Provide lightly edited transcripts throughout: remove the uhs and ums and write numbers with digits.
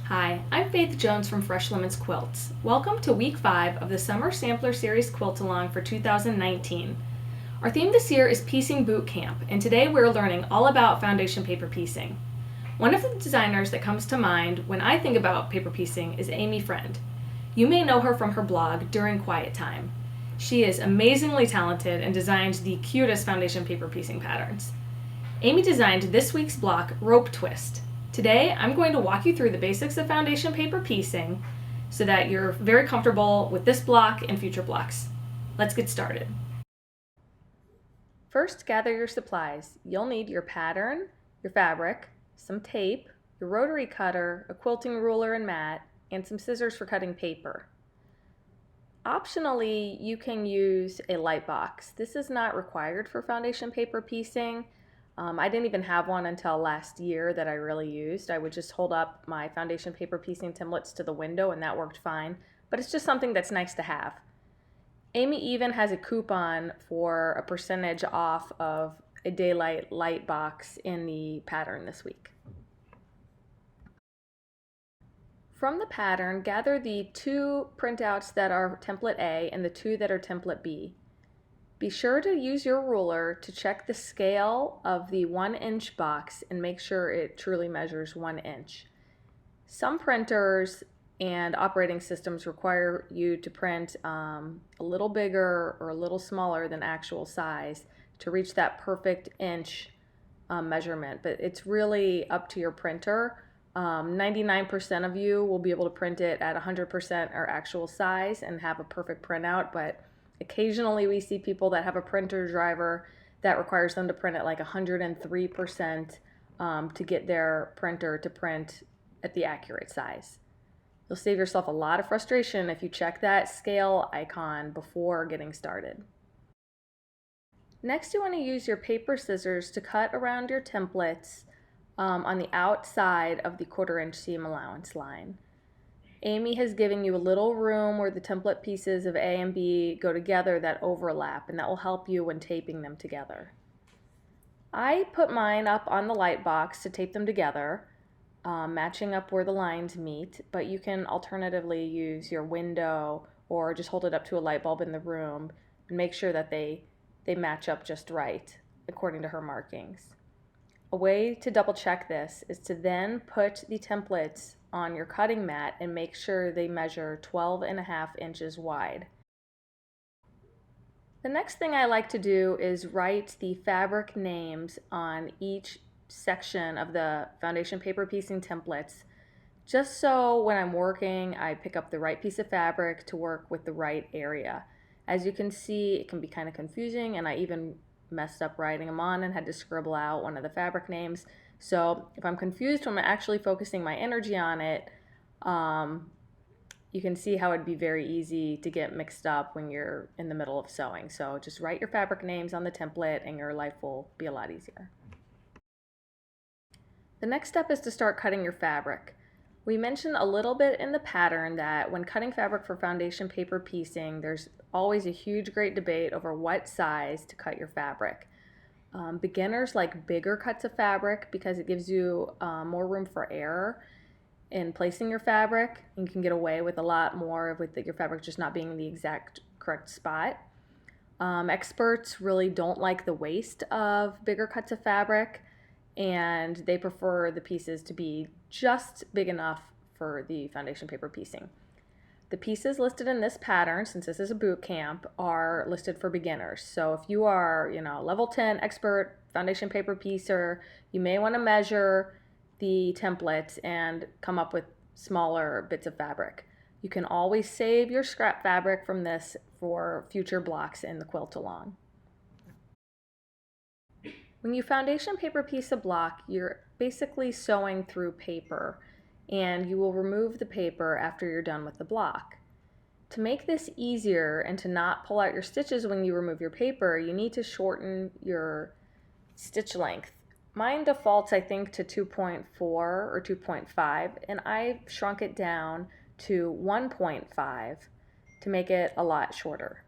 Hi, I'm Faith Jones from Fresh Lemons Quilts. Welcome to week 5 of the Summer Sampler Series Quilt Along for 2019. Our theme this year is Piecing Boot Camp, and today we're learning all about foundation paper piecing. One of the designers that comes to mind when I think about paper piecing is Amy Friend. You may know her from her blog, During Quiet Time. She is amazingly talented and designs the cutest foundation paper piecing patterns. Amy designed this week's block, Rope Twist. Today, I'm going to walk you through the basics of foundation paper piecing so that you're very comfortable with this block and future blocks. Let's get started. First, gather your supplies. You'll need your pattern, your fabric, some tape, your rotary cutter, a quilting ruler and mat, and some scissors for cutting paper. Optionally, you can use a light box. This is not required for foundation paper piecing. I didn't even have one until last year that I really used. I would just hold up my foundation paper piecing templates to the window and that worked fine, but it's just something that's nice to have. Amy even has a coupon for a percentage off of a daylight light box in the pattern this week. From the pattern, gather the 2 printouts that are template A and the 2 that are template B. Be sure to use your ruler to check the scale of the 1-inch box and make sure it truly measures 1 inch. Some printers and operating systems require you to print a little bigger or a little smaller than actual size to reach that perfect inch measurement, but it's really up to your printer. 99% of you will be able to print it at 100% or actual size and have a perfect printout, but occasionally we see people that have a printer driver that requires them to print at like 103% to get their printer to print at the accurate size. You'll save yourself a lot of frustration if you check that scale icon before getting started. Next, you want to use your paper scissors to cut around your templates on the outside of the 1/4-inch seam allowance line. Amy has given you a little room where the template pieces of A and B go together that overlap, and that will help you when taping them together. I put mine up on the light box to tape them together, matching up where the lines meet, but you can alternatively use your window or just hold it up to a light bulb in the room and make sure that they match up just right according to her markings. A way to double check this is to then put the templates on your cutting mat and make sure they measure 12.5 inches wide. The next thing I like to do is write the fabric names on each section of the foundation paper piecing templates, just so when I'm working I pick up the right piece of fabric to work with the right area. As you can see, it can be kind of confusing, and I even messed up writing them on and had to scribble out one of the fabric names. So if I'm confused when I'm actually focusing my energy on it, you can see how it'd be very easy to get mixed up when you're in the middle of sewing. So just write your fabric names on the template and your life will be a lot easier. The next step is to start cutting your fabric. We mentioned a little bit in the pattern that when cutting fabric for foundation paper piecing, there's always a huge great debate over what size to cut your fabric. Beginners like bigger cuts of fabric because it gives you more room for error in placing your fabric. You can get away with a lot more with your fabric just not being in the exact correct spot. Experts really don't like the waste of bigger cuts of fabric, and they prefer the pieces to be just big enough for the foundation paper piecing. The pieces listed in this pattern, since this is a boot camp, are listed for beginners. So if you are, level 10 expert foundation paper piecer, you may want to measure the templates and come up with smaller bits of fabric. You can always save your scrap fabric from this for future blocks in the quilt along. When you foundation paper piece a block, you're basically sewing through paper, and you will remove the paper after you're done with the block. To make this easier and to not pull out your stitches when you remove your paper, you need to shorten your stitch length. Mine defaults, I think, to 2.4 or 2.5, and I've shrunk it down to 1.5 to make it a lot shorter.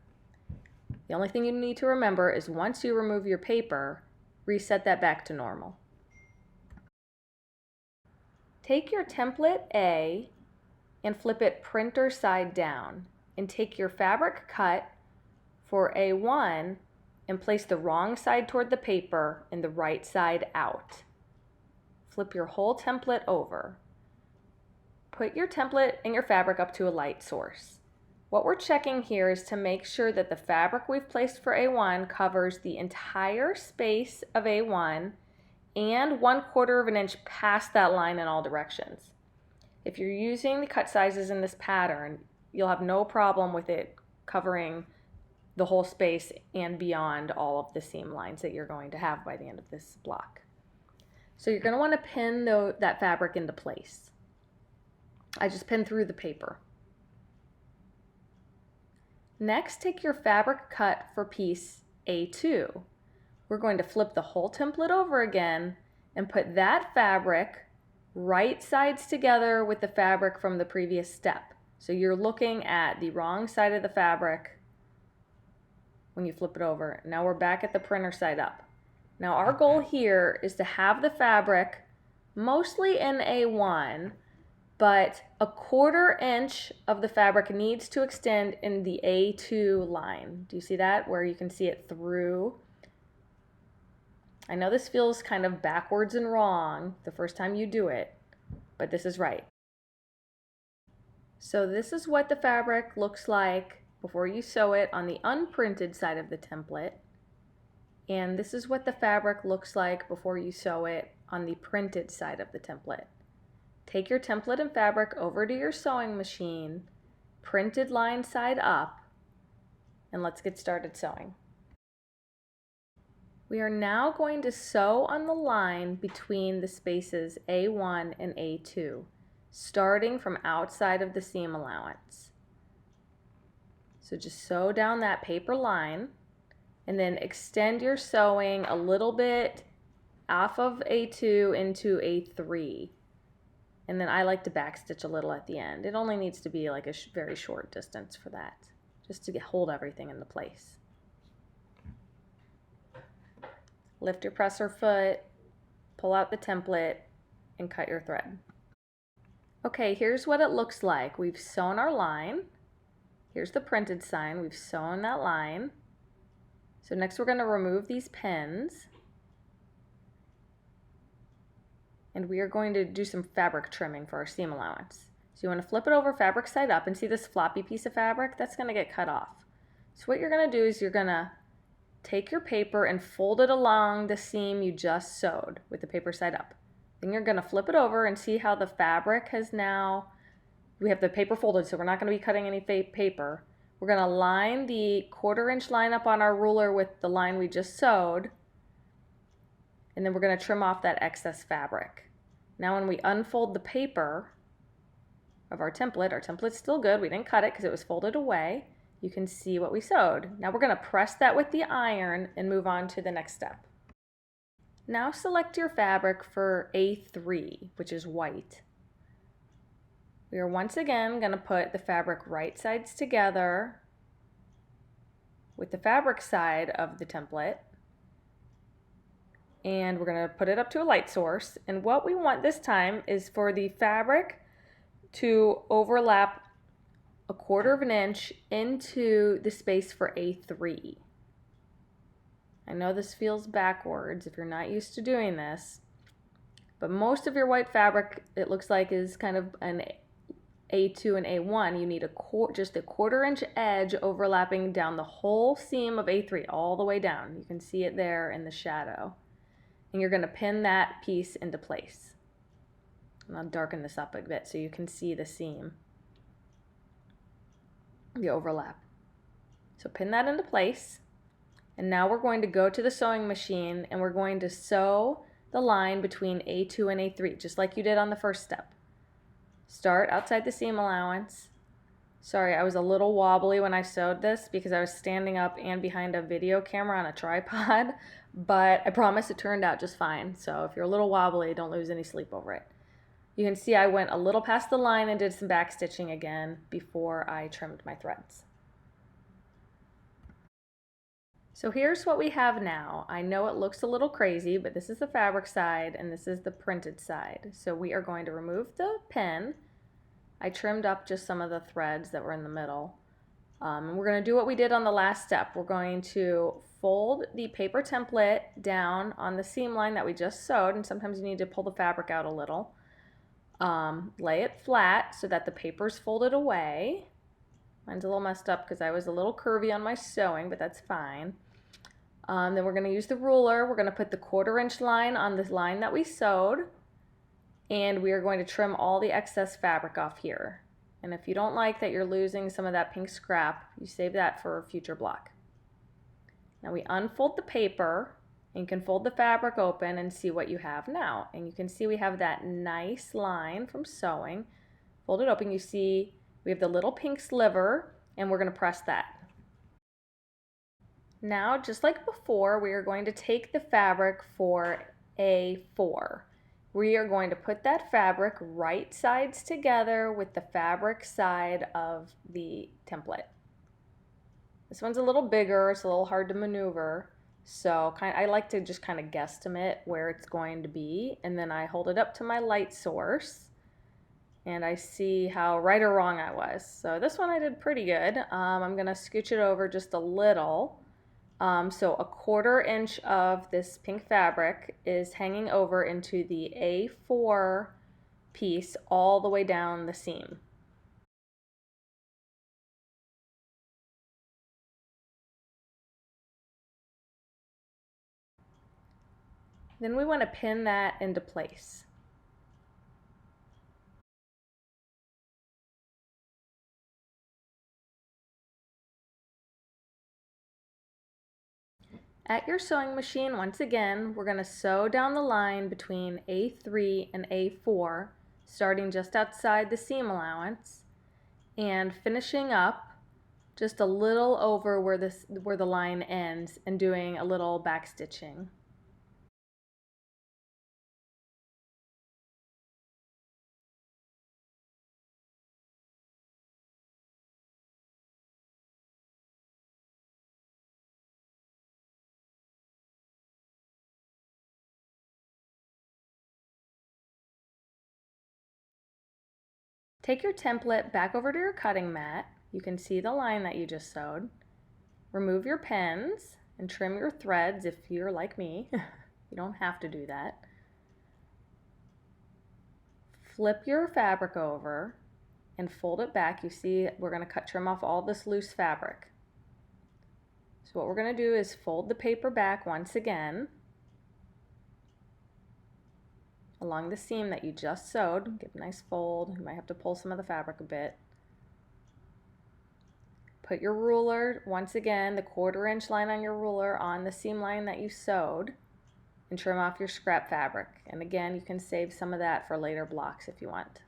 The only thing you need to remember is once you remove your paper, reset that back to normal. Take your template A and flip it printer side down, and take your fabric cut for A1 and place the wrong side toward the paper and the right side out. Flip your whole template over. Put your template and your fabric up to a light source. What we're checking here is to make sure that the fabric we've placed for A1 covers the entire space of A1 and 1/4 of an inch past that line in all directions. If you're using the cut sizes in this pattern, you'll have no problem with it covering the whole space and beyond all of the seam lines that you're going to have by the end of this block. So you're going to want to pin that fabric into place. I just pinned through the paper. Next, take your fabric cut for piece A2. We're going to flip the whole template over again and put that fabric right sides together with the fabric from the previous step. So you're looking at the wrong side of the fabric when you flip it over. Now we're back at the printer side up. Now our goal here is to have the fabric mostly in A1, but 1/4 inch of the fabric needs to extend in the A2 line. Do you see that? Where you can see it through. I know this feels kind of backwards and wrong the first time you do it, but this is right. So this is what the fabric looks like before you sew it on the unprinted side of the template. And this is what the fabric looks like before you sew it on the printed side of the template. Take your template and fabric over to your sewing machine, printed line side up, and let's get started sewing. We are now going to sew on the line between the spaces A1 and A2, starting from outside of the seam allowance. So just sew down that paper line and then extend your sewing a little bit off of A2 into A3. And then I like to backstitch a little at the end. It only needs to be like a very short distance for that, just to hold everything into place. Lift your presser foot, pull out the template, and cut your thread. Okay, here's what it looks like. We've sewn our line. Here's the printed sign. We've sewn that line. So next we're going to remove these pins. And we are going to do some fabric trimming for our seam allowance. So you want to flip it over fabric side up and see this floppy piece of fabric? That's going to get cut off. So what you're going to do is you're going to take your paper and fold it along the seam you just sewed with the paper side up. Then you're going to flip it over and see how the fabric has now, we have the paper folded, so we're not going to be cutting any paper. We're going to line the 1/4 inch line up on our ruler with the line we just sewed, and then we're going to trim off that excess fabric. Now when we unfold the paper of our template's still good. We didn't cut it because it was folded away. You can see what we sewed. Now we're going to press that with the iron and move on to the next step. Now select your fabric for A3, which is white. We are once again going to put the fabric right sides together with the fabric side of the template. And we're going to put it up to a light source. And what we want this time is for the fabric to overlap 1/4 of an inch into the space for A3. I know this feels backwards if you're not used to doing this, but most of your white fabric, it looks like, is kind of an A2 and A1. You need just a 1/4 inch edge overlapping down the whole seam of A3 all the way down. You can see it there in the shadow. And you're going to pin that piece into place. And I'll darken this up a bit so you can see the seam, the overlap. So pin that into place. And now we're going to go to the sewing machine and we're going to sew the line between A2 and A3, just like you did on the first step. Start outside the seam allowance. Sorry, I was a little wobbly when I sewed this because I was standing up and behind a video camera on a tripod, but I promise it turned out just fine. So if you're a little wobbly, don't lose any sleep over it. You can see I went a little past the line and did some back stitching again before I trimmed my threads. So here's what we have now. I know it looks a little crazy, but this is the fabric side and this is the printed side. So we are going to remove the pin. I trimmed up just some of the threads that were in the middle. And we're going to do what we did on the last step. We're going to fold the paper template down on the seam line that we just sewed, and sometimes you need to pull the fabric out a little. Lay it flat so that the paper's folded away. Mine's a little messed up because I was a little curvy on my sewing, but that's fine. Then we're going to use the ruler. We're going to put the 1/4 inch line on the line that we sewed, and we are going to trim all the excess fabric off here. And if you don't like that you're losing some of that pink scrap, you save that for a future block. Now we unfold the paper, and you can fold the fabric open and see what you have now. And you can see we have that nice line from sewing. Fold it open, you see we have the little pink sliver, and we're going to press that. Now, just like before, we are going to take the fabric for A4. We are going to put that fabric right sides together with the fabric side of the template. This one's a little bigger, it's a little hard to maneuver, so I like to just kind of guesstimate where it's going to be, and then I hold it up to my light source and I see how right or wrong I was. So this one I did pretty good. I'm going to scooch it over just a little. So a 1/4 inch of this pink fabric is hanging over into the A4 piece all the way down the seam. Then we want to pin that into place. At your sewing machine, once again, we're going to sew down the line between A3 and A4, starting just outside the seam allowance, and finishing up just a little over where the line ends and doing a little back stitching. Take your template back over to your cutting mat. You can see the line that you just sewed. Remove your pins and trim your threads if you're like me. You don't have to do that. Flip your fabric over and fold it back. You see we're going to trim off all this loose fabric. So what we're going to do is fold the paper back once again along the seam that you just sewed. Give a nice fold. You might have to pull some of the fabric a bit. Put your ruler, once again, the 1/4 inch line on your ruler on the seam line that you sewed, and trim off your scrap fabric. And again, you can save some of that for later blocks if you want.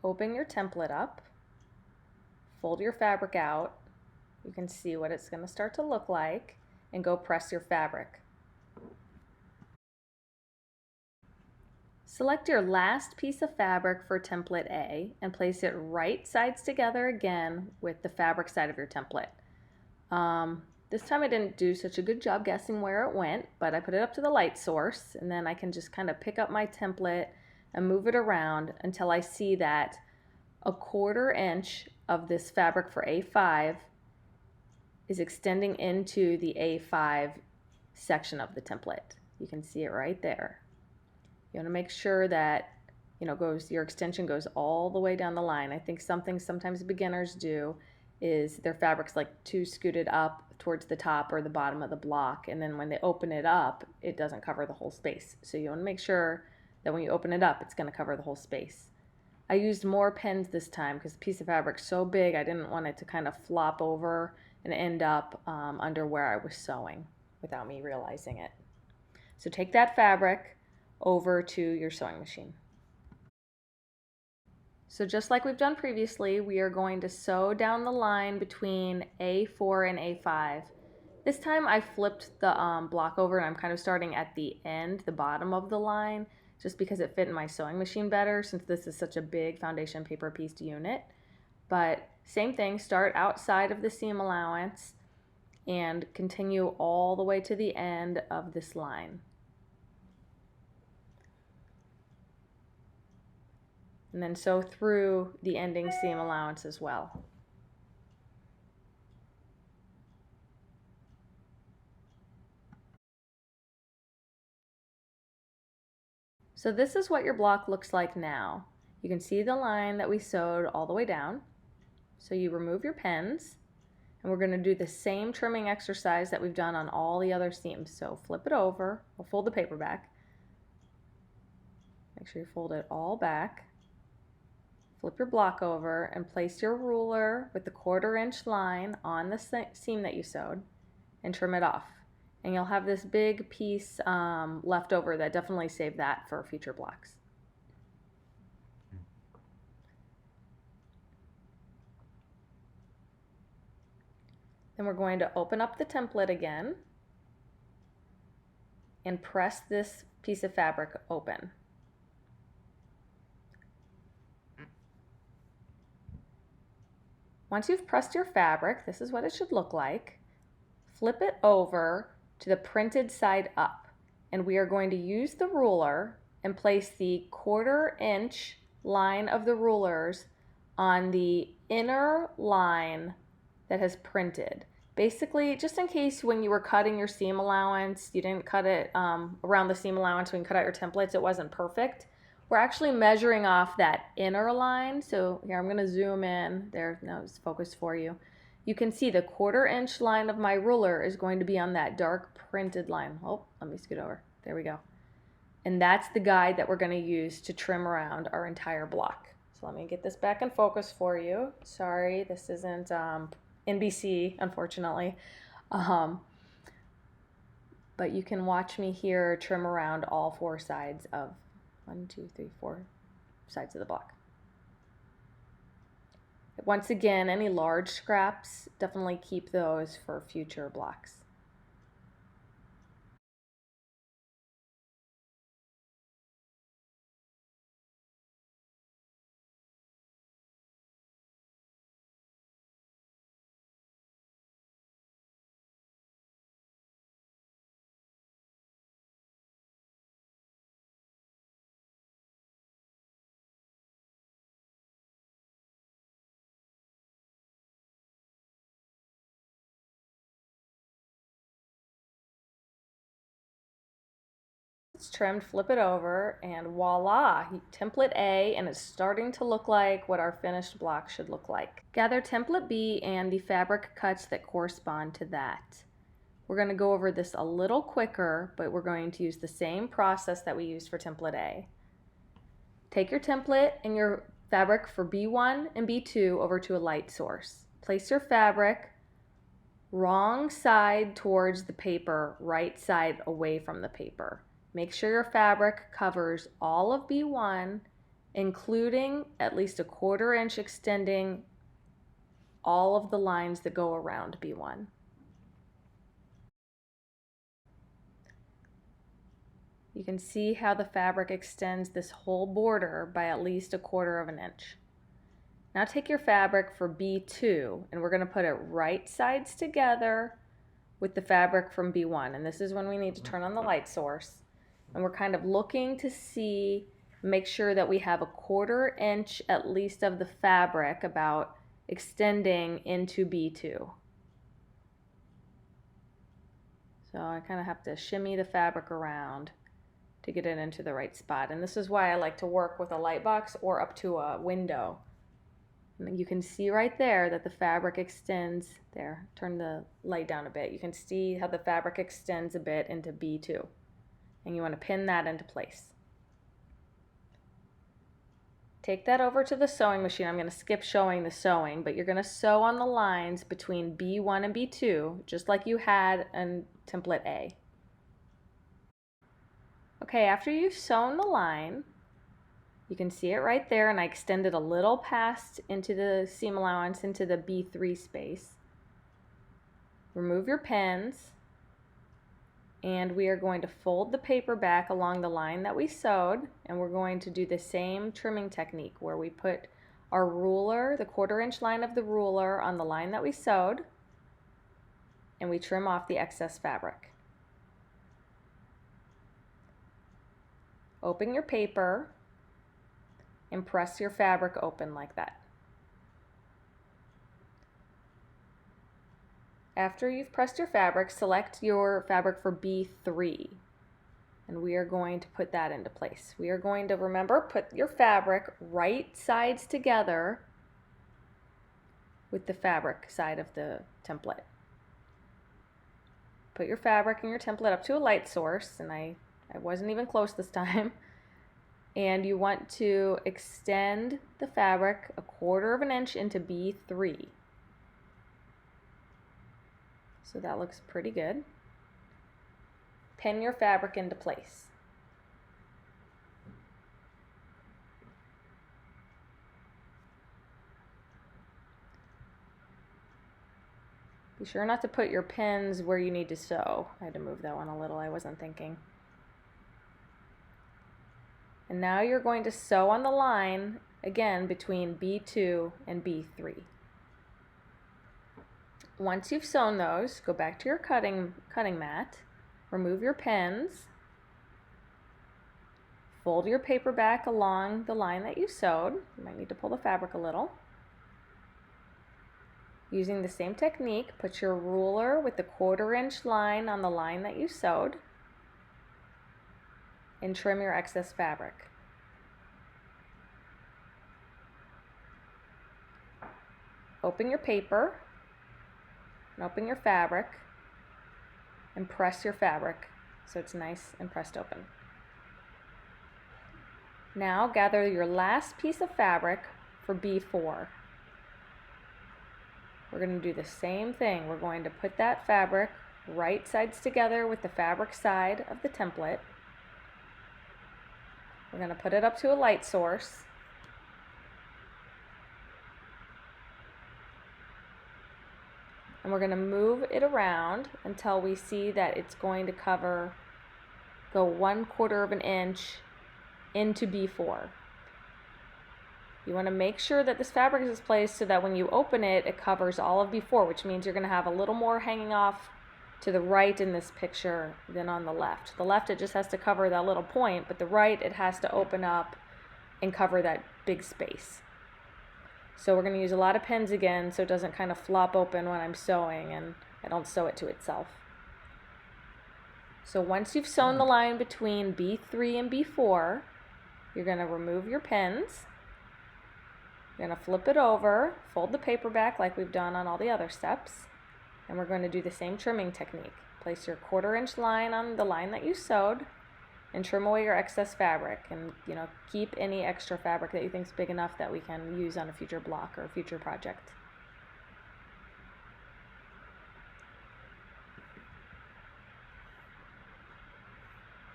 Open your template up, fold your fabric out. You can see what it's going to start to look like, and go press your fabric. Select your last piece of fabric for template A and place it right sides together again with the fabric side of your template. This time I didn't do such a good job guessing where it went, but I put it up to the light source, and then I can just kind of pick up my template and move it around until I see that a 1/4 inch of this fabric for A5 is extending into the A5 section of the template. You can see it right there. You want to make sure that your extension goes all the way down the line. I think something sometimes beginners do is their fabric's like too scooted up towards the top or the bottom of the block, and then when they open it up, it doesn't cover the whole space. So you want to make sure that when you open it up, it's going to cover the whole space. I used more pins this time because the piece of fabric's so big, I didn't want it to kind of flop over and end up under where I was sewing without me realizing it. So take that fabric over to your sewing machine. So just like we've done previously, we are going to sew down the line between A4 and A5. This time I flipped the block over, and I'm kind of starting at the end, the bottom of the line, just because it fit in my sewing machine better since this is such a big foundation paper pieced unit. But same thing, start outside of the seam allowance and continue all the way to the end of this line. And then sew through the ending seam allowance as well. So this is what your block looks like now. You can see the line that we sewed all the way down. So you remove your pins, and we're going to do the same trimming exercise that we've done on all the other seams. So flip it over, we'll fold the paper back. Make sure you fold it all back. Flip your block over and place your ruler with the 1/4 inch line on the seam that you sewed and trim it off. And you'll have this big piece left over that definitely save that for future blocks. Then we're going to open up the template again and press this piece of fabric open. Once you've pressed your fabric, this is what it should look like. Flip it over to the printed side up, and we are going to use the ruler and place the 1/4 inch line of the rulers on the inner line that has printed. Basically, just in case when you were cutting your seam allowance, you didn't cut it around the seam allowance when you cut out your templates, it wasn't perfect. We're actually measuring off that inner line. So here I'm going to zoom in. There, now it's focused for you. You can see the 1/4 inch line of my ruler is going to be on that dark printed line. Oh, let me scoot over. There we go. And that's the guide that we're going to use to trim around our entire block. So let me get this back in focus for you. Sorry, this isn't NBC, unfortunately. But you can watch me here trim around all 4 sides of 1, 2, 3, 4 sides of the block. Once again, any large scraps, definitely keep those for future blocks. It's trimmed, flip it over, and voila, template A, and it's starting to look like what our finished block should look like. Gather template B and the fabric cuts that correspond to that. We're going to go over this a little quicker, but we're going to use the same process that we used for template A. Take your template and your fabric for B1 and B2 over to a light source. Place your fabric wrong side towards the paper, right side away from the paper. Make sure your fabric covers all of B1, including at least a 1/4 inch extending all of the lines that go around B1. You can see how the fabric extends this whole border by at least a 1/4 inch. Now take your fabric for B2 and we're going to put it right sides together with the fabric from B1. And this is when we need to turn on the light source. And we're kind of looking to see, make sure that we have a 1/4 inch at least of the fabric about extending into B2. So I kind of have to shimmy the fabric around to get it into the right spot. And this is why I like to work with a light box or up to a window. And you can see right there that the fabric extends there. Turn the light down a bit. You can see how the fabric extends a bit into B2. And you want to pin that into place. Take that over to the sewing machine. I'm going to skip showing the sewing, but you're going to sew on the lines between B1 and B2, just like you had in template A. Okay, after you've sewn the line, you can see it right there, and I extended a little past into the seam allowance into the B3 space. Remove your pins. And we are going to fold the paper back along the line that we sewed, and we're going to do the same trimming technique where we put our ruler, the 1/4 inch line of the ruler, on the line that we sewed, and we trim off the excess fabric. Open your paper and press your fabric open like that. After you've pressed your fabric, select your fabric for B3, and we are going to put that into place. We are going to, remember, put your fabric right sides together with the fabric side of the template. Put your fabric and your template up to a light source, and I wasn't even close this time. And you want to extend the fabric 1/4 inch into B3. So that looks pretty good. Pin your fabric into place. Be sure not to put your pins where you need to sew. I had to move that one a little, I wasn't thinking. And now you're going to sew on the line again between B2 and B3. Once you've sewn those, go back to your cutting mat, remove your pins, fold your paper back along the line that you sewed. You might need to pull the fabric a little. Using the same technique, put your ruler with the 1/4 inch line on the line that you sewed and trim your excess fabric. Open your paper and open your fabric and press your fabric so it's nice and pressed open. Now gather your last piece of fabric for B4. We're going to do the same thing. We're going to put that fabric right sides together with the fabric side of the template. We're going to put it up to a light source. And we're going to move it around until we see that it's going to go 1/4 inch into B4. You want to make sure that this fabric is placed so that when you open it, it covers all of B4, which means you're going to have a little more hanging off to the right in this picture than on the left. The left, it just has to cover that little point, but the right, it has to open up and cover that big space. So we're going to use a lot of pins again so it doesn't kind of flop open when I'm sewing and I don't sew it to itself. So once you've sewn the line between B3 and B4, you're going to remove your pins. You're going to flip it over, fold the paper back like we've done on all the other steps, and we're going to do the same trimming technique. Place your 1/4 inch line on the line that you sewed and trim away your excess fabric, and keep any extra fabric that you think is big enough that we can use on a future block or a future project.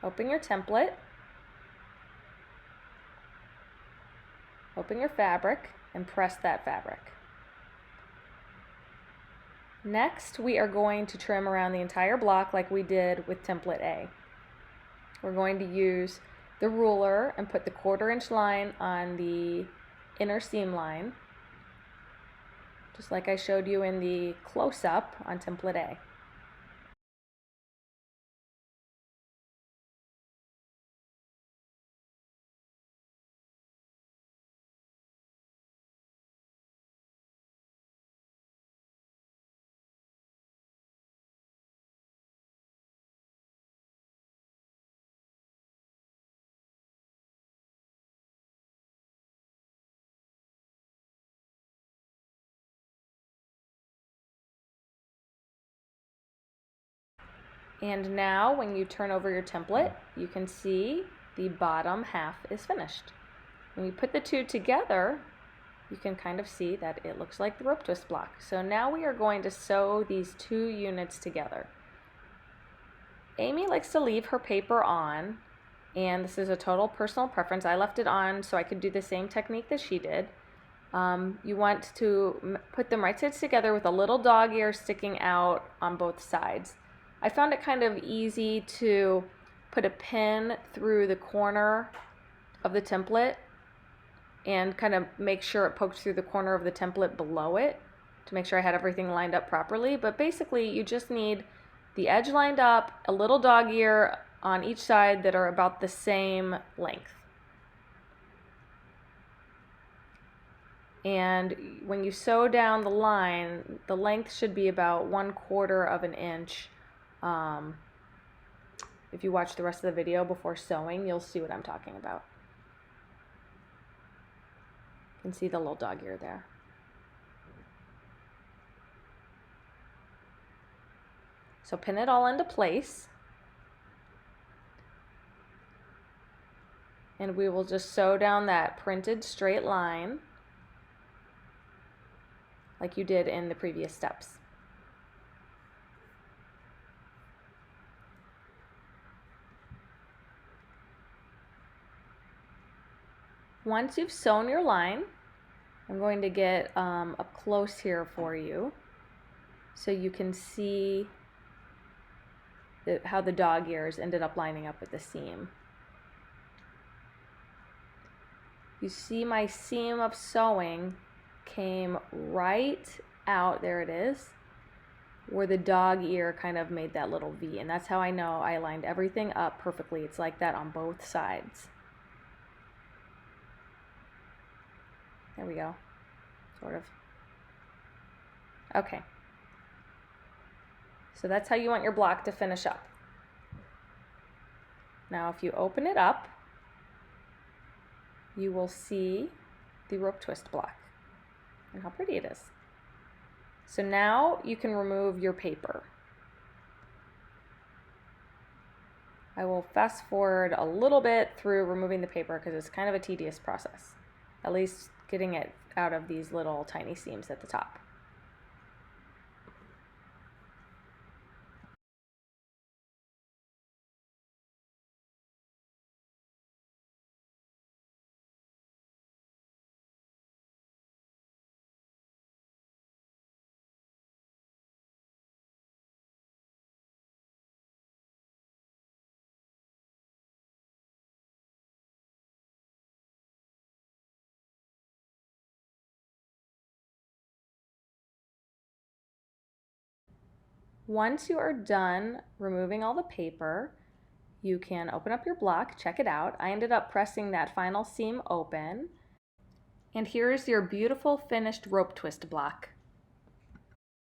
Open your template, open your fabric, and press that fabric. Next, we are going to trim around the entire block like we did with template A. We're going to use the ruler and put the 1/4 inch line on the inner seam line, just like I showed you in the close-up on template A. And now when you turn over your template, you can see the bottom half is finished. When you put the two together, you can kind of see that it looks like the rope twist block. So now we are going to sew these two units together. Amy likes to leave her paper on, and this is a total personal preference. I left it on so I could do the same technique that she did. You want to put them right sides together with a little dog ear sticking out on both sides. I found it kind of easy to put a pin through the corner of the template and kind of make sure it poked through the corner of the template below it to make sure I had everything lined up properly. But basically you just need the edge lined up, a little dog ear on each side that are about the same length. And when you sew down the line, the length should be about 1/4 of an inch. If you watch the rest of the video before sewing, you'll see what I'm talking about. You can see the little dog ear there. So pin it all into place. And we will just sew down that printed straight line like you did in the previous steps. Once you've sewn your line, I'm going to get up close here for you so you can see how the dog ears ended up lining up with the seam. You see my seam of sewing came right out, there it is, where the dog ear kind of made that little V, and that's how I know I lined everything up perfectly. It's like that on both sides. There we go, sort of. Okay. So that's how you want your block to finish up. Now if you open it up, you will see the rope twist block and how pretty it is. So now you can remove your paper. I will fast forward a little bit through removing the paper because it's kind of a tedious process, at least getting it out of these little tiny seams at the top. Once you are done removing all the paper, you can open up your block, check it out. I ended up pressing that final seam open. And here's your beautiful finished rope twist block.